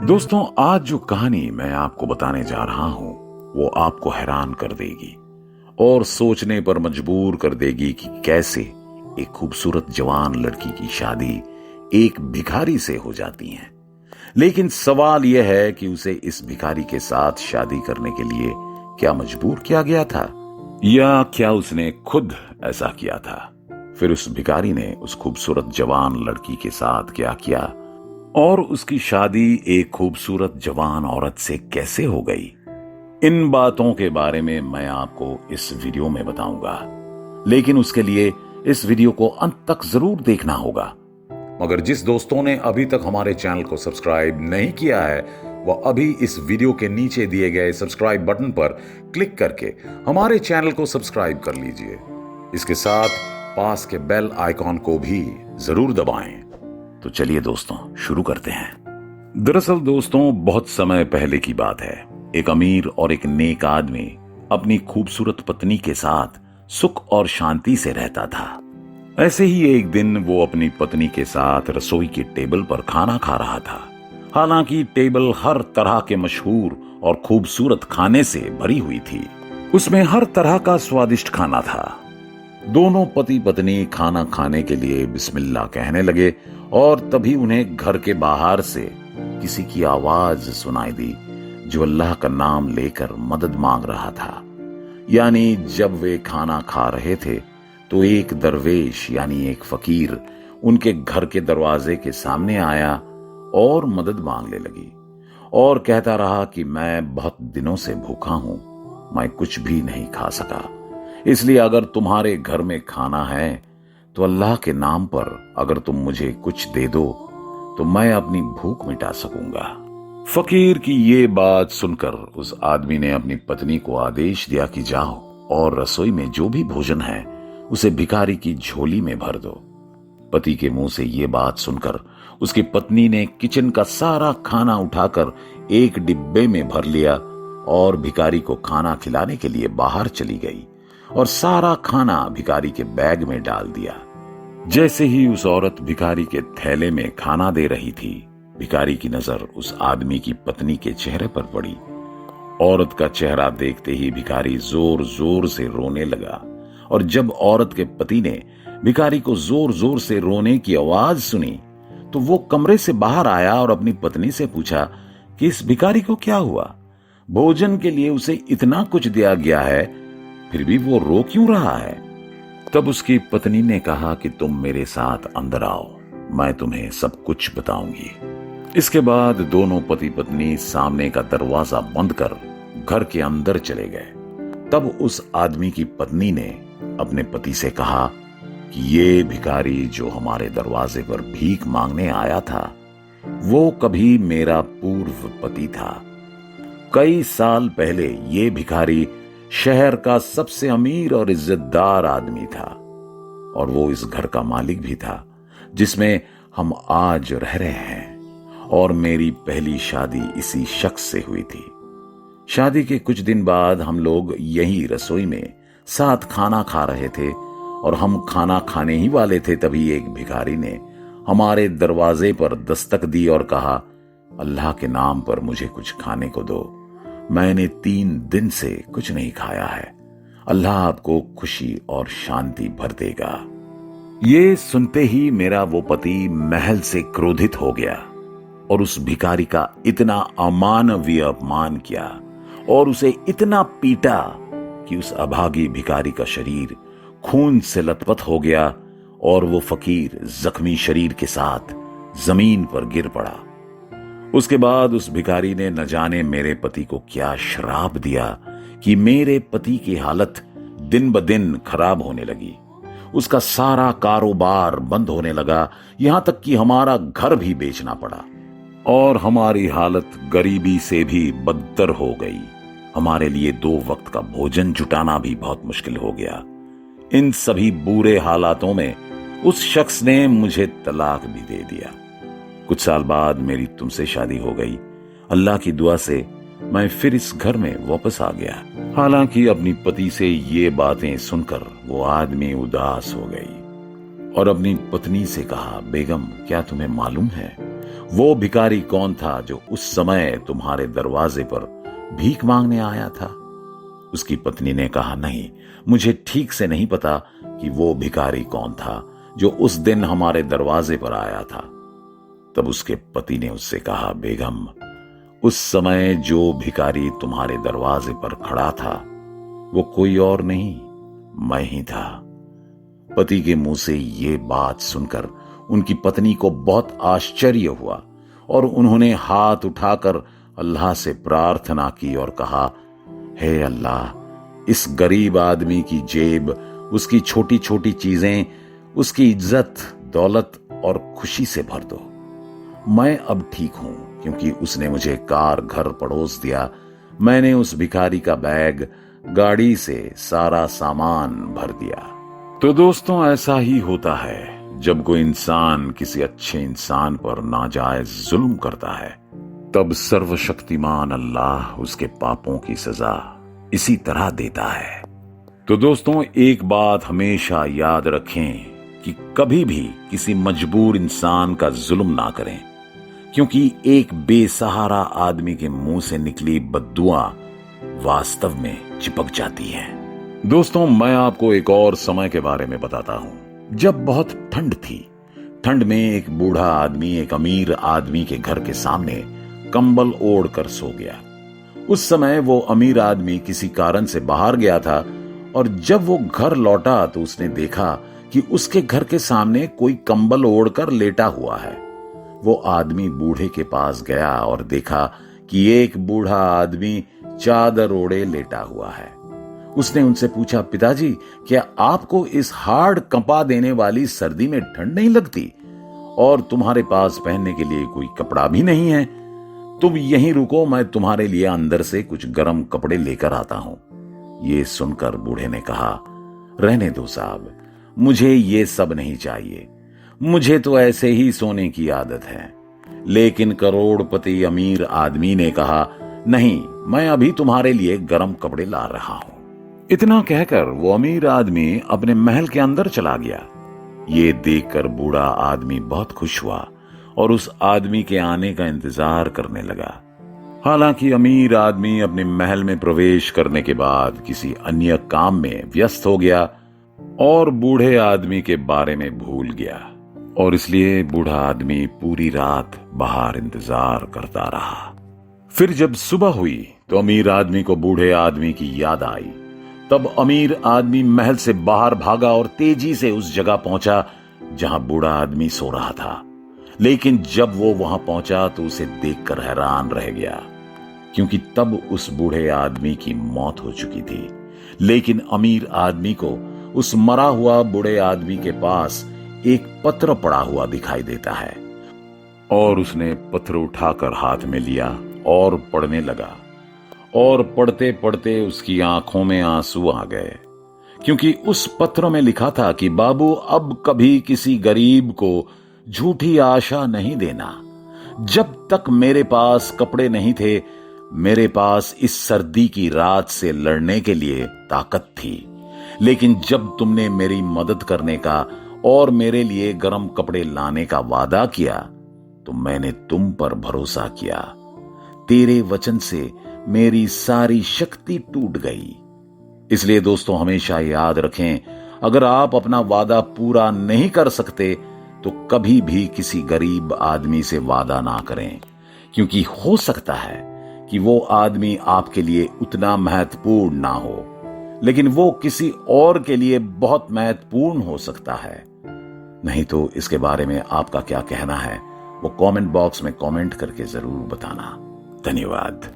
दोस्तों, आज जो कहानी मैं आपको बताने जा रहा हूं वो आपको हैरान कर देगी और सोचने पर मजबूर कर देगी कि कैसे एक खूबसूरत जवान लड़की की शादी एक भिखारी से हो जाती है। लेकिन सवाल यह है कि उसे इस भिखारी के साथ शादी करने के लिए क्या मजबूर किया गया था, या क्या उसने खुद ऐसा किया था। फिर उस भिखारी ने उस खूबसूरत जवान लड़की के साथ क्या किया और उसकी शादी एक खूबसूरत जवान औरत से कैसे हो गई। इन बातों के बारे में मैं आपको इस वीडियो में बताऊंगा, लेकिन उसके लिए इस वीडियो को अंत तक जरूर देखना होगा। मगर जिस दोस्तों ने अभी तक हमारे चैनल को सब्सक्राइब नहीं किया है, वह अभी इस वीडियो के नीचे दिए गए सब्सक्राइब बटन पर क्लिक करके हमारे चैनल को सब्सक्राइब कर लीजिए। इसके साथ पास के बेल आइकॉन को भी जरूर दबाएं। तो चलिए दोस्तों, शुरू करते हैं। दरअसल दोस्तों, बहुत समय पहले की बात है। एक अमीर और एक नेक आदमी अपनी खूबसूरत पत्नी के साथ सुख और शांति से रहता था। ऐसे ही एक दिन वो अपनी पत्नी के साथ रसोई की टेबल पर खाना खा रहा था। हालांकि टेबल हर तरह के मशहूर और खूबसूरत खाने से भरी हुई थी। उसमें हर तरह का स्वादिष्ट खाना था। दोनों पति पत्नी खाना खाने के लिए बिस्मिल्लाह कहने लगे और तभी उन्हें घर के बाहर से किसी की आवाज सुनाई दी, जो अल्लाह का नाम लेकर मदद मांग रहा था। यानी जब वे खाना खा रहे थे तो एक दरवेश यानी एक फकीर उनके घर के दरवाजे के सामने आया और मदद मांगने लगी और कहता रहा कि मैं बहुत दिनों से भूखा हूं, मैं कुछ भी नहीं खा सका, इसलिए अगर तुम्हारे घर में खाना है तो अल्लाह के नाम पर अगर तुम मुझे कुछ दे दो तो मैं अपनी भूख मिटा सकूंगा। फकीर की ये बात सुनकर उस आदमी ने अपनी पत्नी को आदेश दिया कि जाओ और रसोई में जो भी भोजन है उसे भिखारी की झोली में भर दो। पति के मुंह से ये बात सुनकर उसकी पत्नी ने किचन का सारा खाना उठाकर एक डिब्बे में भर लिया और भिखारी को खाना खिलाने के लिए बाहर चली गई और सारा खाना भिखारी के बैग में डाल दिया। जैसे ही उस औरत भिखारी के थैले में खाना दे रही थी, भिखारी की नजर उस आदमी की पत्नी के चेहरे पर पड़ी। औरत का चेहरा देखते ही भिखारी जोर जोर से रोने लगा और जब औरत के पति ने भिखारी को जोर जोर से रोने की आवाज सुनी तो वो कमरे से बाहर आया और अपनी पत्नी से पूछा कि इस भिखारी को क्या हुआ। भोजन के लिए उसे इतना कुछ दिया गया है, फिर भी वो रो क्यों रहा है। तब उसकी पत्नी ने कहा कि तुम मेरे साथ अंदर आओ, मैं तुम्हें सब कुछ बताऊंगी। इसके बाद दोनों पति पत्नी सामने का दरवाजा बंद कर घर के अंदर चले गए। तब उस आदमी की पत्नी ने अपने पति से कहा कि ये भिखारी जो हमारे दरवाजे पर भीख मांगने आया था वो कभी मेरा पूर्व पति था। कई साल पहले ये भिखारी शहर का सबसे अमीर और इज्जतदार आदमी था और वो इस घर का मालिक भी था जिसमें हम आज रह रहे हैं, और मेरी पहली शादी इसी शख्स से हुई थी। शादी के कुछ दिन बाद हम लोग यही रसोई में साथ खाना खा रहे थे और हम खाना खाने ही वाले थे, तभी एक भिखारी ने हमारे दरवाजे पर दस्तक दी और कहा, अल्लाह के नाम पर मुझे कुछ खाने को दो, मैंने 3 दिन से कुछ नहीं खाया है, अल्लाह आपको खुशी और शांति भर देगा। ये सुनते ही मेरा वो पति महल से क्रोधित हो गया और उस भिखारी का इतना अमानवीय अपमान किया और उसे इतना पीटा कि उस अभागी भिखारी का शरीर खून से लथपथ हो गया और वो फकीर जख्मी शरीर के साथ जमीन पर गिर पड़ा। उसके बाद उस भिखारी ने न जाने मेरे पति को क्या श्राप दिया कि मेरे पति की हालत दिन ब दिन खराब होने लगी। उसका सारा कारोबार बंद होने लगा, यहां तक कि हमारा घर भी बेचना पड़ा और हमारी हालत गरीबी से भी बदतर हो गई। हमारे लिए 2 वक्त का भोजन जुटाना भी बहुत मुश्किल हो गया। इन सभी बुरे हालातों में उस शख्स ने मुझे तलाक भी दे दिया। कुछ साल बाद मेरी तुमसे शादी हो गई। अल्लाह की दुआ से मैं फिर इस घर में वापस आ गया। हालांकि अपनी पति से ये बातें सुनकर वो आदमी उदास हो गई और अपनी पत्नी से कहा, बेगम क्या तुम्हें मालूम है वो भिखारी कौन था जो उस समय तुम्हारे दरवाजे पर भीख मांगने आया था? उसकी पत्नी ने कहा, नहीं, मुझे ठीक से नहीं पता कि वो भिखारी कौन था जो उस दिन हमारे दरवाजे पर आया था। तब उसके पति ने उससे कहा, बेगम, उस समय जो भिखारी तुम्हारे दरवाजे पर खड़ा था वो कोई और नहीं, मैं ही था। पति के मुंह से ये बात सुनकर उनकी पत्नी को बहुत आश्चर्य हुआ और उन्होंने हाथ उठाकर अल्लाह से प्रार्थना की और कहा, हे अल्लाह, इस गरीब आदमी की जेब, उसकी छोटी छोटी चीजें, उसकी इज्जत, दौलत और खुशी से भर दो। मैं अब ठीक हूं क्योंकि उसने मुझे कार घर पड़ोस दिया। मैंने उस भिखारी का बैग, गाड़ी से सारा सामान भर दिया। तो दोस्तों, ऐसा ही होता है जब कोई इंसान किसी अच्छे इंसान पर नाजायज जुल्म करता है, तब सर्वशक्तिमान अल्लाह उसके पापों की सजा इसी तरह देता है। तो दोस्तों, एक बात हमेशा याद रखें कि कभी भी किसी मजबूर इंसान का जुल्म ना करें, क्योंकि एक बेसहारा आदमी के मुंह से निकली बद्दुआ वास्तव में चिपक जाती है। दोस्तों, मैं आपको एक और समय के बारे में बताता हूं जब बहुत ठंड थी। ठंड में एक बूढ़ा आदमी एक अमीर आदमी के घर के सामने कंबल ओढ़ कर सो गया। उस समय वो अमीर आदमी किसी कारण से बाहर गया था और जब वो घर लौटा तो उसने देखा कि उसके घर के सामने कोई कंबल ओढ़कर लेटा हुआ है। वो आदमी बूढ़े के पास गया और देखा कि एक बूढ़ा आदमी चादर ओढ़े लेटा हुआ है। उसने उनसे पूछा, पिताजी, क्या आपको इस हाड़ कंपा देने वाली सर्दी में ठंड नहीं लगती? और तुम्हारे पास पहनने के लिए कोई कपड़ा भी नहीं है? तुम यहीं रुको, मैं तुम्हारे लिए अंदर से कुछ गर्म कपड़े लेकर आता हूं। ये सुनकर बूढ़े ने कहा, रहने दो साहब, मुझे ये सब नहीं चाहिए, मुझे तो ऐसे ही सोने की आदत है। लेकिन करोड़पति अमीर आदमी ने कहा, नहीं, मैं अभी तुम्हारे लिए गर्म कपड़े ला रहा हूं। इतना कहकर वो अमीर आदमी अपने महल के अंदर चला गया। ये देखकर बूढ़ा आदमी बहुत खुश हुआ और उस आदमी के आने का इंतजार करने लगा। हालांकि अमीर आदमी अपने महल में प्रवेश करने के बाद किसी अन्य काम में व्यस्त हो गया और बूढ़े आदमी के बारे में भूल गया, और इसलिए बूढ़ा आदमी पूरी रात बाहर इंतजार करता रहा। फिर जब सुबह हुई तो अमीर आदमी को बूढ़े आदमी की याद आई। तब अमीर आदमी महल से बाहर भागा और तेजी से उस जगह पहुंचा जहां बूढ़ा आदमी सो रहा था। लेकिन जब वो वहां पहुंचा तो उसे देखकर हैरान रह गया, क्योंकि तब उस बूढ़े आदमी की मौत हो चुकी थी। लेकिन अमीर आदमी को उस मरा हुआ बूढ़े आदमी के पास एक पत्र पड़ा हुआ दिखाई देता है और उसने पत्र उठाकर हाथ में लिया और पढ़ने लगा। और पढ़ते पढ़ते उसकी आंखों में आंसू आ गए, क्योंकि उस पत्र में लिखा था कि बाबू, अब कभी किसी गरीब को झूठी आशा नहीं देना। जब तक मेरे पास कपड़े नहीं थे, मेरे पास इस सर्दी की रात से लड़ने के लिए ताकत थी। लेकिन जब तुमने मेरी मदद करने का और मेरे लिए गर्म कपड़े लाने का वादा किया तो मैंने तुम पर भरोसा किया। तेरे वचन से मेरी सारी शक्ति टूट गई। इसलिए दोस्तों, हमेशा याद रखें, अगर आप अपना वादा पूरा नहीं कर सकते तो कभी भी किसी गरीब आदमी से वादा ना करें, क्योंकि हो सकता है कि वो आदमी आपके लिए उतना महत्वपूर्ण ना हो, लेकिन वो किसी और के लिए बहुत महत्वपूर्ण हो सकता है। नहीं तो इसके बारे में आपका क्या कहना है वो कमेंट बॉक्स में कमेंट करके जरूर बताना। धन्यवाद।